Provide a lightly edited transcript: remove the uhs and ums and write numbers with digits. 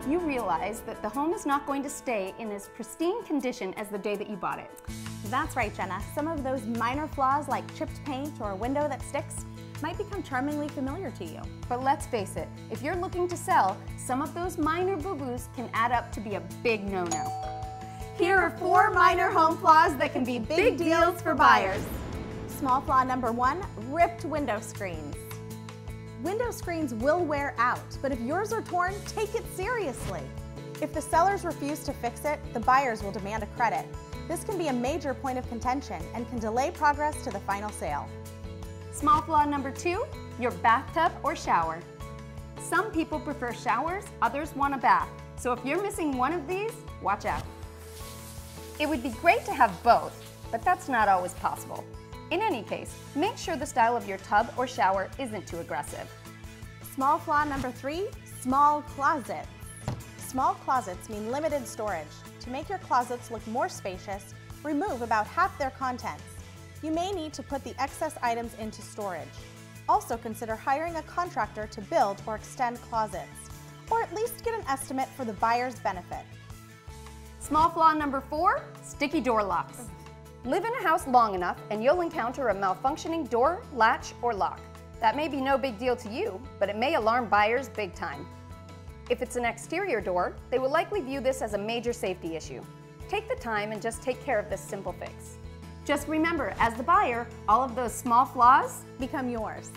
you realize that the home is not going to stay in as pristine condition as the day that you bought it. That's right, Jenna. Some of those minor flaws like chipped paint or a window that sticks might become charmingly familiar to you. But let's face it, if you're looking to sell, some of those minor boo-boos can add up to be a big no-no. Here are 4 minor home flaws that can be big deals for buyers. Small flaw number 1, ripped window screens. Window screens will wear out, but if yours are torn, take it seriously. If the sellers refuse to fix it, the buyers will demand a credit. This can be a major point of contention and can delay progress to the final sale. Small flaw number 2, your bathtub or shower. Some people prefer showers, others want a bath. So if you're missing one of these, watch out. It would be great to have both, but that's not always possible. In any case, make sure the style of your tub or shower isn't too aggressive. Small flaw number 3, small closets. Small closets mean limited storage. To make your closets look more spacious, remove about half their contents. You may need to put the excess items into storage. Also consider hiring a contractor to build or extend closets, or at least get an estimate for the buyer's benefit. Small flaw number 4, sticky door locks. Live in a house long enough and you'll encounter a malfunctioning door, latch, or lock. That may be no big deal to you, but it may alarm buyers big time. If it's an exterior door, they will likely view this as a major safety issue. Take the time and just take care of this simple fix. Just remember, as the buyer, all of those small flaws become yours.